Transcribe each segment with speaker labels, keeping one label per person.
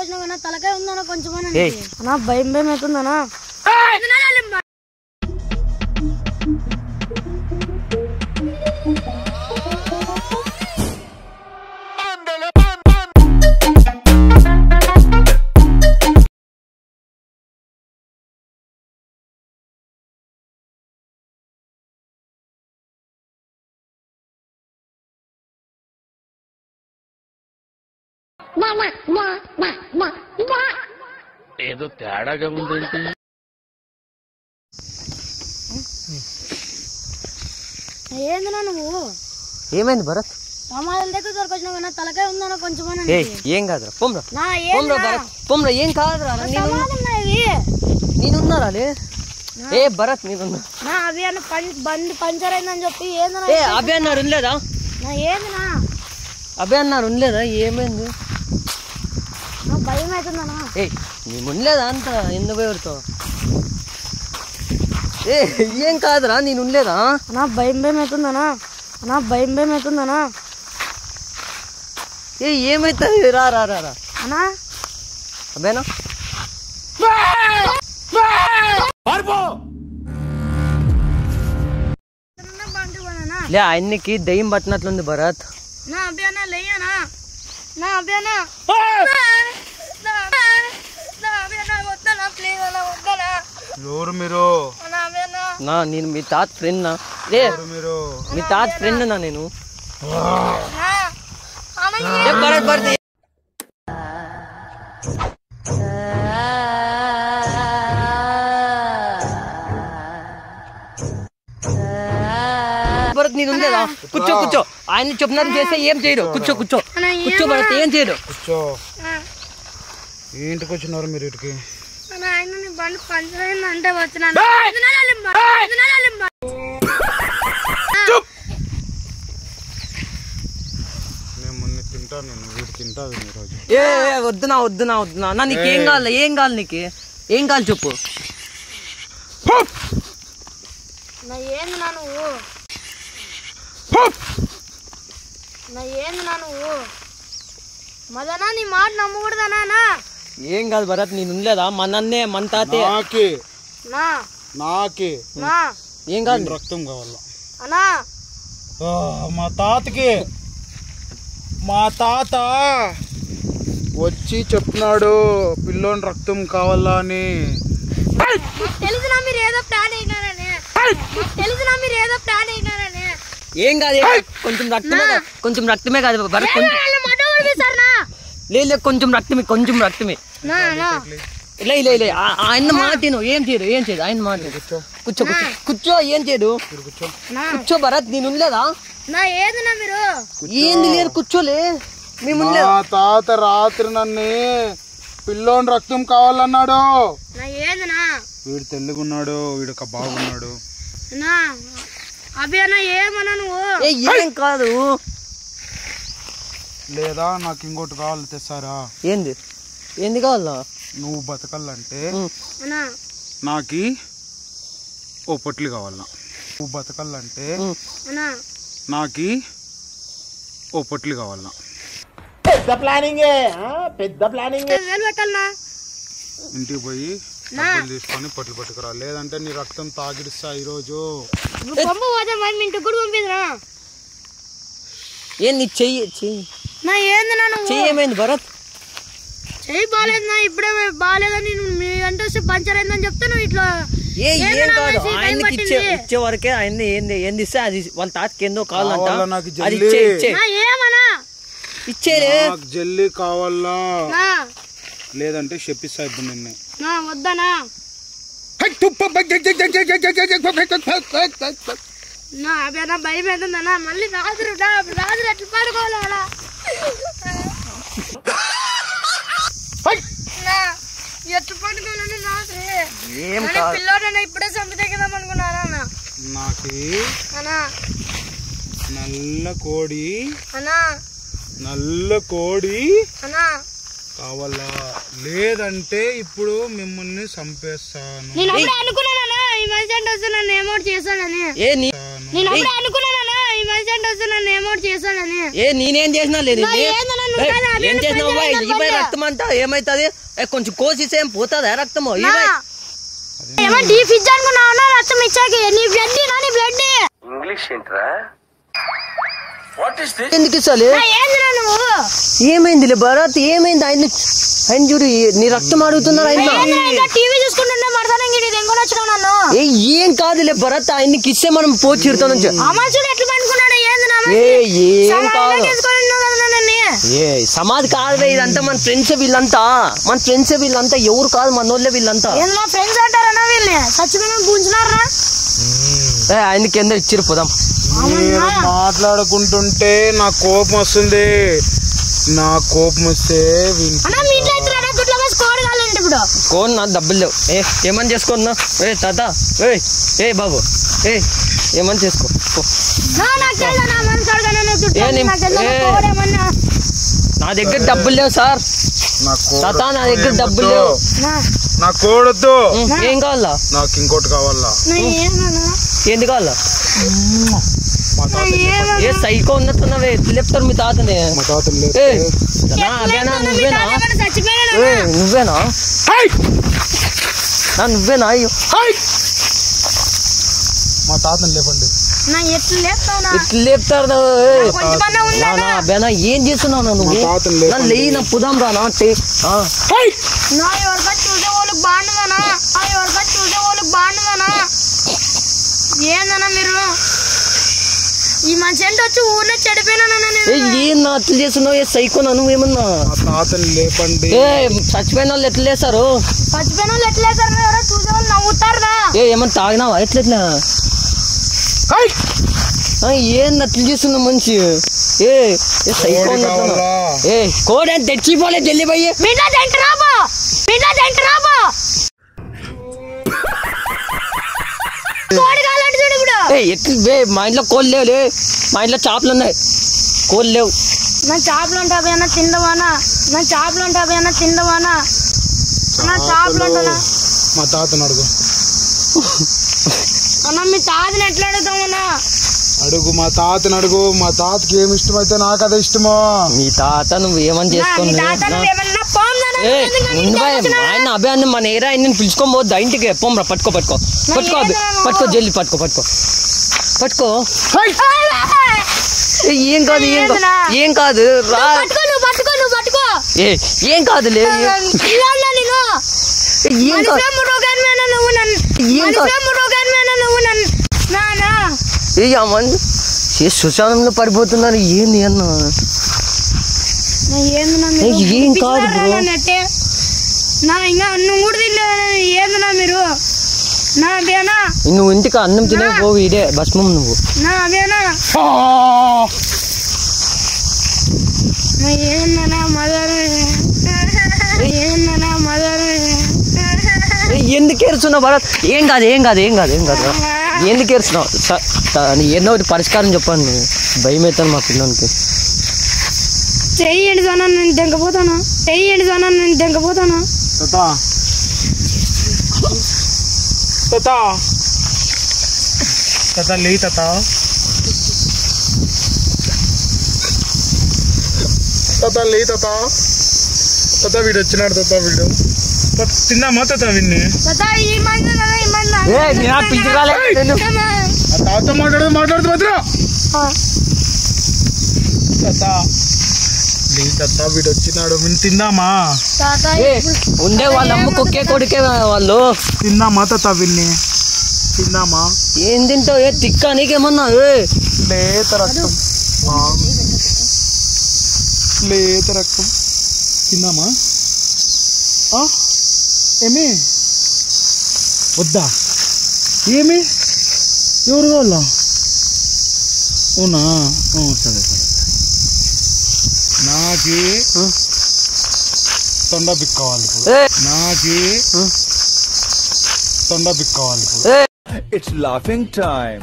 Speaker 1: దొరకొచ్చినా తలకాయ ఉందన్నా కొంచెం అన్నా భయం భయం అవుతుందన్నా
Speaker 2: ఏదో తేడాగా ఉందేంటి?
Speaker 1: ఏందన్నా నువ్వు?
Speaker 3: ఏమైంది భరత్?
Speaker 1: ప్రమాదం దగ్గర దొరకొచ్చినా తలకాయ ఉందన్నా కొంచెం
Speaker 3: ఏం కాదురా పొమ్రా భరత్ పొమ్రా ఏం కాదురా నేనున్నారా ఏ భరత్ నేనున్నా
Speaker 1: అభియాన్ బండి పంచర్ అయిందని చెప్పి
Speaker 3: ఏ అభియాన్నారు ఉండలేదా?
Speaker 1: ఏందన్నా
Speaker 3: అభియాన్నారు ఉండలేదా? ఏమైంది?
Speaker 1: భయం అవుతుందన్నా.
Speaker 3: ఏ మేము ఉండలేదా అంత ఎందుకు ఎవరితో? ఏ ఏం కాదురా నేను ఉండలేదా?
Speaker 1: అన్నా భయం భయం అవుతుందన్నా. అన్నా భయం భయం అవుతుందన్నా.
Speaker 3: ఏ ఏమైతుంది? రా రా రా రా
Speaker 1: అన్నా
Speaker 3: అబ్బేనా లే ఆయనకి దయ్యం పట్టినట్లుంది భరత్.
Speaker 1: నా అభియానా లేయనా నా అభియానా
Speaker 4: ఎవరు మీరు?
Speaker 3: నా నేను మీ తాత ఫ్రెండ్ నా మీ తాత ఫ్రెండ్ నా నేను భరత్ భరత్ భరత్ నీది ఉండేదా? కూర్చో కూర్చో ఆయన చెప్పినట్టు చేస్తే ఏం చేయరు. కూర్చో కూర్చో కూర్చో భరత్ ఏం చేయరు.
Speaker 4: కూర్చో. ఏంటికి వచ్చినారు మీరు ఇటుకి?
Speaker 1: బండి పంచర్ అయిందంటే వచ్చిన
Speaker 4: తింటాను నేను వీడు తింటాను ఈరోజు.
Speaker 3: ఏ వద్దునా వద్దునా వద్దునా అన్న నీకేం కావాలి? ఏం కావాలి నీకు? ఏం కావాలి చెప్పు.
Speaker 1: ఏంది నా నువ్వు? ఏంది నా నువ్వు? మదనా నీ మాట నమ్మకూడదనా?
Speaker 3: ఏం కాదు భరత్ నేను ఉండలేదా? మనన్నే మన తాతే
Speaker 4: నాకే
Speaker 3: ఏం కాదు
Speaker 4: రక్తం కావాలా
Speaker 1: అన్నా?
Speaker 4: మా తాతకి మా తాత వచ్చి చెప్తున్నాడు పిల్లోని రక్తం కావాలా అని.
Speaker 1: తెలిసినా మీరు ఏదో ప్లాన్ అయినారని. తెలిసినా మీరు ఏదో ప్లాన్ అయినారని.
Speaker 3: ఏం కాదు కొంచెం రక్తమే కాదు భరత్. లేదు కొంచెం రక్తమే లే లే లే ఆయన మాట ఏం చేయడు ఆయన మాట. కూర్చో కూర్చో కూర్చో ఏం చేయడు. కూర్చో భరత్ నేను ఉండలేదా?
Speaker 1: మీరు
Speaker 3: ఏంది లేదు కూర్చోలే మేము.
Speaker 4: తాత రాత్రి నన్ను పిల్లోని రక్తం కావాలన్నాడు. వీడు తెల్లగున్నాడు, వీడు బాగున్నాడు.
Speaker 1: అభియానా ఏమన్నా నువ్వు?
Speaker 3: ఏం కాదు.
Speaker 4: లేదా నాకు ఇంకోటి కావాలి తెస్తారా?
Speaker 3: ఏంది కావాలా?
Speaker 4: నువ్వు బతకాలంటే నాకి ఓ పొట్లు కావాలా. నువ్వు బతకాలంటే నాకి ఓ పొట్లు కావాలా.
Speaker 2: పెద్ద ప్లానింగ్
Speaker 4: ఇంటికి పోయి డబ్బులు తీసుకొని పొట్లు పట్టుకురా, లేదంటే నీ రక్తం తాగిడిస్తా ఈరోజు.
Speaker 3: ఏంది చెయ్యి ఏమైంది భరత్?
Speaker 1: చెయ్యి బాగాలేదు నా. ఇప్పుడే బాగాలేదని మీ అంటే వస్తే పంచర్ అయిందని చెప్తే నువ్వు ఇట్లా
Speaker 3: ఏం కాదు. ఆయనకి ఇచ్చే వరకే ఆయన ఏంది ఇస్తే అది వాళ్ళ తాతకి ఏందో కావాలంట. అది ఇచ్చేలే.
Speaker 4: జల్లి కావాలా లేదంటే చెప్పిస్తా ఇప్పుడు నిన్నే.
Speaker 1: వద్దనా భయం అవుతుందన్నా. మళ్ళీ రాజు ఎట్లా పడుకోవాలా? ఎట్లా పడుకోవాలని రాత్రి పిల్లోడన్నా ఇప్పుడే చంపితే కదా అనుకున్నానా?
Speaker 4: నాకు నల్ల కోడి కావాలా, లేదంటే ఇప్పుడు మిమ్మల్ని చంపేస్తాను.
Speaker 1: నేను అనుకున్నానా ఈ మనిషి అంటే వస్తే నన్ను ఏమౌట్ చేశాడని.
Speaker 3: నేనేం చేసినా లేదు. ఏం చేసినావు రక్తం అంట ఏమైతుంది కొంచెం కోసిస్తే ఏం పోతుందా రక్తము
Speaker 1: ఏమంటే ఫ్రిడ్జ్ అనుకున్నావు రక్తం ఇచ్చాకి నీ బ్లడ్ నీ బ్లడ్
Speaker 2: ఇంగ్లీష్ ఏంట్రా
Speaker 3: ఎందుకు ఇస్తాలే ఏమైందిలే భరత్ ఏమైంది ఆయన చూడు నీ రక్తం అడుగుతున్నారు ఆయన
Speaker 1: టీవీ చూసుకుంటుంటే
Speaker 3: ఏం కాదులే భరత్ ఆయనకి ఇస్తే మనం పోచిడతాం నుంచి ఏం కాదు సమాధి కాదులే ఇదంతా మన ఫ్రెండ్స్ వీళ్ళంతా ఎవరు కాదు మన వాళ్ళే వీళ్ళంతా ఆయనకి ఎంత ఇచ్చిరు పోదాం
Speaker 4: మాట్లాడుకుంటుంటే నాకు కోపం వస్తుంది
Speaker 3: కోన్ నా డబ్బులు లేవు ఏమని చేసుకోన్నా తాత బాబు ఏమని చేసుకో నా దగ్గర డబ్బులు లేవు సార్ తాత నా దగ్గర డబ్బులు లేవు
Speaker 4: నా కోడొద్దు
Speaker 3: ఏం కావాలా
Speaker 4: నాకు ఇంకోటి కావాలా
Speaker 3: ఏంది కావాలా ఏ సైకో ఉన్నట్టున్నావే చెప్తారు మీ తాతనే నువ్వేనా అయ్యో
Speaker 4: మా తాతని లేపండి
Speaker 3: ఎట్లు లేపుతారు బేనా ఏం చేస్తున్నావు నువ్వు లేయి నా పుదాం రా అంటే
Speaker 1: ఏందన్నా మీరు ఈ మనిషి అంటే వచ్చి ఊర్లో చెడిపోయినా
Speaker 3: ఏం నా అట్లు చేస్తున్నావు సైకోనా నువ్వేమన్నా
Speaker 4: తాతని లేపండి
Speaker 3: చచ్చిపోయిన వాళ్ళు ఎట్లా లేస్తారు
Speaker 1: ఎవరో చూసే వాళ్ళు నవ్వుతారా
Speaker 3: ఏమన్నా తాగినావా ఎట్లా ఏం అట్లు చేస్తున్నావు మనిషి సైకో కోడే తెచ్చిపోలే చెల్లిపోయి మా ఇంట్లో కోళ్ళు లేవులే మా ఇంట్లో చేపలు ఉన్నాయి కోళ్ళు లేవు
Speaker 1: నా చేపలు ఉంటే అవేనా తిందవానా
Speaker 4: మా తాతను అడుగు
Speaker 1: అన్న మీ తాతని ఎట్లా అడుగుతామన్నా
Speaker 4: అడుగు మా తాతని అడుగు మా తాతకి ఏమి ఇష్టమైతే నాకు అదే ఇష్టమో
Speaker 3: మీ తాత నువ్వు ఏమని చేసుకోండి ఆయన అభియాన్ని మన ఏరా ఆయన పిలుచుకొని పోద్దా ఇంటికి పోమ్రా పట్టుకో జల్లి పట్టుకో ఏం కాదు రా ఏం కాదులే శ్మశానంలో పడిపోతున్నారు ఏంది అన్న ఏం కాదు బ్రో
Speaker 1: ఇంకా అన్నం కూడా తినలేదు ఏందన్నా మీరు
Speaker 3: నువ్వు ఇంటికి అన్నం తినే పోవు ఇదే భస్మం నువ్వు ఎందుకు ఏడుస్తున్నావు భరత్ ఏం కాదు ఎందుకు ఏడుస్తున్నావు ఏదో ఒకటి పరిష్కారం చెప్పండి భయం అవుతాను మా పిల్లలకి
Speaker 1: చెయ్యండి సార్ నేను దెంకపోతాను
Speaker 4: లే తాత వీడు వచ్చినాడు వీడు తిందామా తాత వీడిని తాత మాట్లాడుతూ మాత్రం తాత వీడు వచ్చినాడు వీడిని తిందామా
Speaker 3: ఉండే వాళ్ళ అమ్మ కుక్కే కొడుకే వాళ్ళు
Speaker 4: తిందామా తాత వీడిని తిందామా
Speaker 3: ఏం తింటావు తిక్క నీకేమన్నా
Speaker 4: లేత రక్తం తిందామా ఏమి వద్దా ఏమి ఎవరు వాళ్ళ అవునా సరే నాకి తొండ పిక్కోవాలి
Speaker 5: It's laughing time.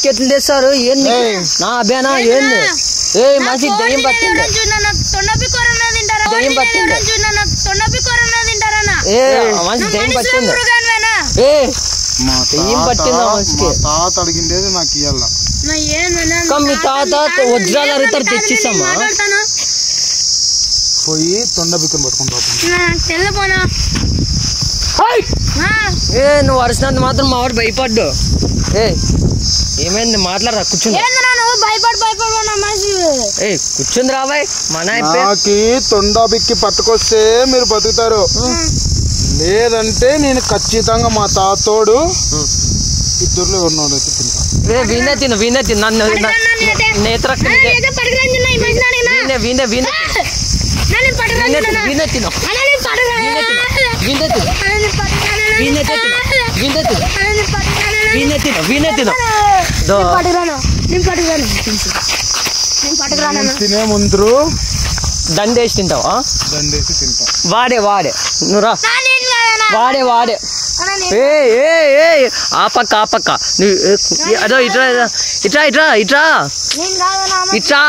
Speaker 3: ఎట్లా చేస్తారు ఏంది నా అభ్యానా ఏంది మంచి దయ్యం పట్టింది మంచి దయ్యం పట్టింది దయ్యం పట్టిందా మంచికి
Speaker 4: తాత అడిగిండేది నాకు ఇవ్వాల
Speaker 3: మీ తాత వజ్రాలు అడుగుతారు తెచ్చిస్తామా
Speaker 4: పోయి తొండ బిక్కుని పట్టుకుంటావు.
Speaker 1: తెల్లపోనా
Speaker 3: ఏ నువ్వు అరిసినంత మాత్రం మా వాడు భయపడ్డు. ఏ ఏమైంది మాట్లాడరా కూర్చుంది. ఏ కూర్చుంది రాబాయ్ మన
Speaker 4: నాకి తొండ బిక్కి పట్టుకొస్తే మీరు బతుకుతారు, లేదంటే నేను ఖచ్చితంగా మా తాతోడు ఇద్దరులో ఉన్నాడు అయితే తింటా.
Speaker 3: వీనే తిను నన్ను నేత్ర
Speaker 4: తినే ముందు
Speaker 3: దండేసి తింటావా?
Speaker 4: దండేసి తింటా.
Speaker 3: వాడే నువ్వు రా. వాడే ఏ ఆ పక్క నువ్వు అదో ఇట్రా